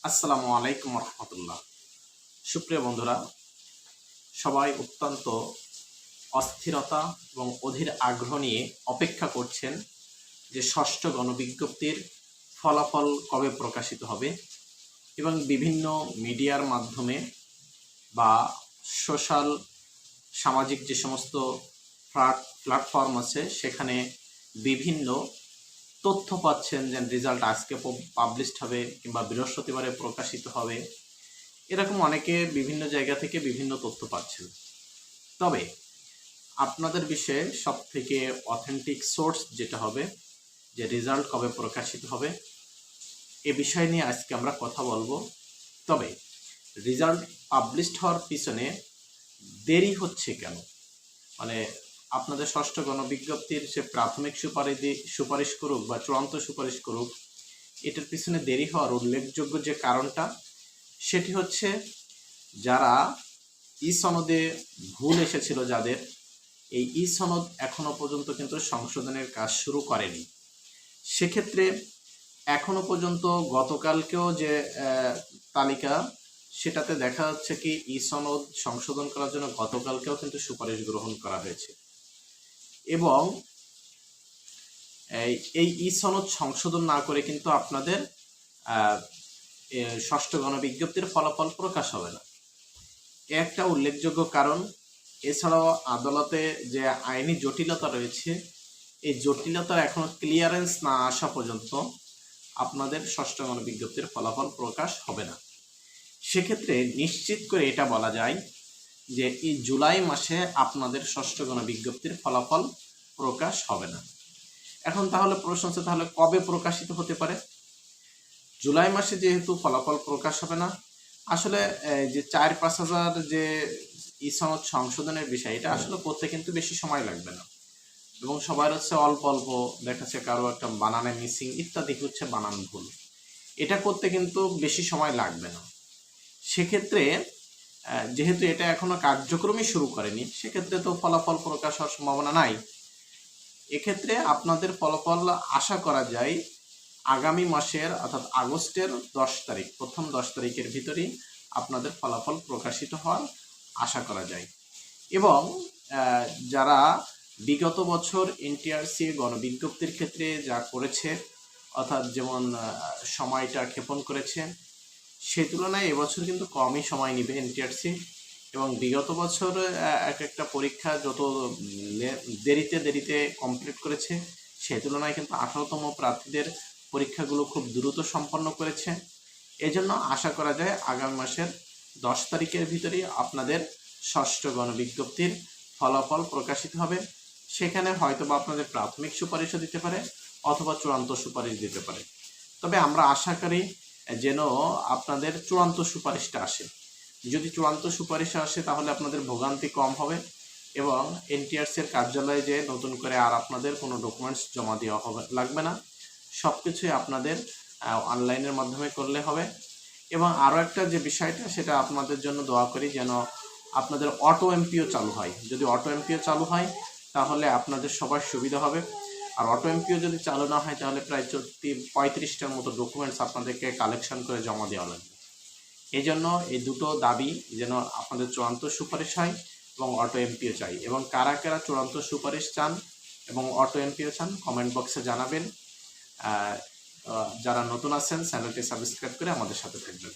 আসসালামু আলাইকুম রহমতুল্লাহ। সুপ্রিয় বন্ধুরা, সবাই অত্যন্ত অস্থিরতা এবং অধীর আগ্রহ নিয়ে অপেক্ষা করছেন যে ষষ্ঠ গণবিজ্ঞপ্তির ফলাফল কবে প্রকাশিত হবে এবং বিভিন্ন মিডিয়ার মাধ্যমে বা সোশ্যাল সামাজিক যে সমস্ত প্ল্যাটফর্ম আছে সেখানে বিভিন্ন তথ্য পাচ্ছেন যে রেজাল্ট আজকে পাবলিশড হবে কিংবা বৃহস্পতিবারে প্রকাশিত হবে। এরকম অনেকে বিভিন্ন জায়গা থেকে বিভিন্ন তথ্য পাচ্ছেন। তবে আপনাদের বিষয়ে সব থেকে অথেন্টিক সোর্স যেটা হবে যে রেজাল্ট কবে প্রকাশিত হবে এ বিষয় নিয়ে আজকে আমরা কথা বলবো। তবে রেজাল্ট পাবলিশড হওয়ার পিছনে দেরি হচ্ছে কেন, মানে আপনাদের ষষ্ঠ গণবিজ্ঞপ্তির সে প্রাথমিক সুপারিশ করুক বা চূড়ান্ত সুপারিশ করুক, এটার পিছনে দেরি হওয়ার উল্লেখযোগ্য যে কারণটা সেটি হচ্ছে যারা ই সনদে ভুল এসেছিল, যাদের এই ই সনদ এখনো পর্যন্ত কিন্তু সংশোধনের কাজ শুরু করেনি। সেক্ষেত্রে এখনো পর্যন্ত গতকালকেও যে তালিকা সেটাতে দেখা যাচ্ছে কি ই সনদ সংশোধন করার জন্য গতকালকেও কিন্তু সুপারিশ গ্রহণ করা হয়েছে এবং এই ই সনদ সংশোধন না করে কিন্তু আপনাদের ষষ্ঠ গণবিজ্ঞপ্তির ফলাফল প্রকাশ হবে না। একটা উল্লেখযোগ্য কারণ। এছাড়াও আদালতে যে আইনি জটিলতা রয়েছে, এই জটিলতার এখনো ক্লিয়ারেন্স না আসা পর্যন্ত আপনাদের ষষ্ঠ গণবিজ্ঞপ্তির ফলাফল প্রকাশ হবে না। সেক্ষেত্রে নিশ্চিত করে এটা বলা যায় যে এই জুলাই মাসে আপনাদের ষষ্ঠ গণবিজ্ঞপ্তির ফলাফল প্রকাশ হবে না। এখন তাহলে প্রশ্ন হচ্ছে, তাহলে কবে প্রকাশিত হতে পারে? জুলাই মাসে যেহেতু ফলাফল প্রকাশ হবে না, আসলে যে 4-5 হাজার যে ই সনদ সংশোধনের বিষয়, এটা আসলে করতে কিন্তু বেশি সময় লাগবে না এবং সবার হচ্ছে অল্প অল্প দেখাচ্ছে কারো একটা বানানে মিসিং ইত্যাদি হচ্ছে বানান ভুল, এটা করতে কিন্তু বেশি সময় লাগবে না। সেক্ষেত্রে যেহেতু এটা এখনো কার্যক্রমই শুরু করেনি, সেক্ষেত্রে তো ফলাফল প্রকাশ হওয়ার সম্ভাবনা নাই। এক্ষেত্রে আপনাদের ফলাফল আশা করা যায় আগামী মাসের অর্থাৎ আগস্টের 10 তারিখ, প্রথম 10 তারিখের ভিতরেই আপনাদের ফলাফল প্রকাশিত হওয়ার আশা করা যায়। এবং যারা বিগত বছর এনটিআরসি গণবিজ্ঞপ্তির ক্ষেত্রে যা করেছে, অর্থাৎ যেমন সময়টা ক্ষেপণ করেছে, সেই তুলনায় এবছর কিন্তু কমই সময় নেবে এনটিআরসি। এবং বিগত বছর এক একটা পরীক্ষা যত দেরিতে কমপ্লিট করেছে, সেই তুলনায় কিন্তু 18তম প্রার্থীদের পরীক্ষাগুলো খুব দ্রুত সম্পন্ন করেছে। এজন্য আশা করা যায় আগামী মাসের 10 তারিখের ভিতরেই আপনাদের ষষ্ঠ গণবিজ্ঞপ্তির ফলাফল প্রকাশিত হবে। সেখানে হয়তোবা আপনাদের প্রাথমিক সুপারিশও দিতে পারে অথবা চূড়ান্ত সুপারিশ দিতে পারে। তবে আমরা আশা করি যেন আপনাদের চূড়ান্ত সুপারিশটা আসে। যদি চূড়ান্ত সুপারিশ আসে তাহলে আপনাদের ভোগান্তি কম হবে এবং এনটিআরসির কার্যালয়ে যে নতুন করে আর আপনাদের কোনো ডকুমেন্টস জমা দেওয়া লাগবে না, সব কিছুই আপনাদের অনলাইনের মাধ্যমে করলে হবে। এবং আরও একটা যে বিষয়টা, সেটা আপনাদের জন্য দোয়া করি যেন আপনাদের অটো এমপিও চালু হয়। যদি অটো এমপিও চালু হয় তাহলে আপনাদের সবার সুবিধা হবে। আর অটো এমপিও যদি চালু না হয় তাহলে প্রায় 35টার মতো ডকুমেন্টস আপনাদেরকে কালেকশন করে জমা দেওয়া লাগবে। এই জন্য এই দুটো দাবি যেন আপনাদের চূড়ান্ত সুপারিশ হয় এবং অটো এমপিও চাই। এবং কারা কারা চূড়ান্ত সুপারিশ চান এবং অটো এমপিও চান কমেন্ট বক্সে জানাবেন। যারা নতুন আছেন চ্যানেলটি সাবস্ক্রাইব করে আমাদের সাথে থাকবেন।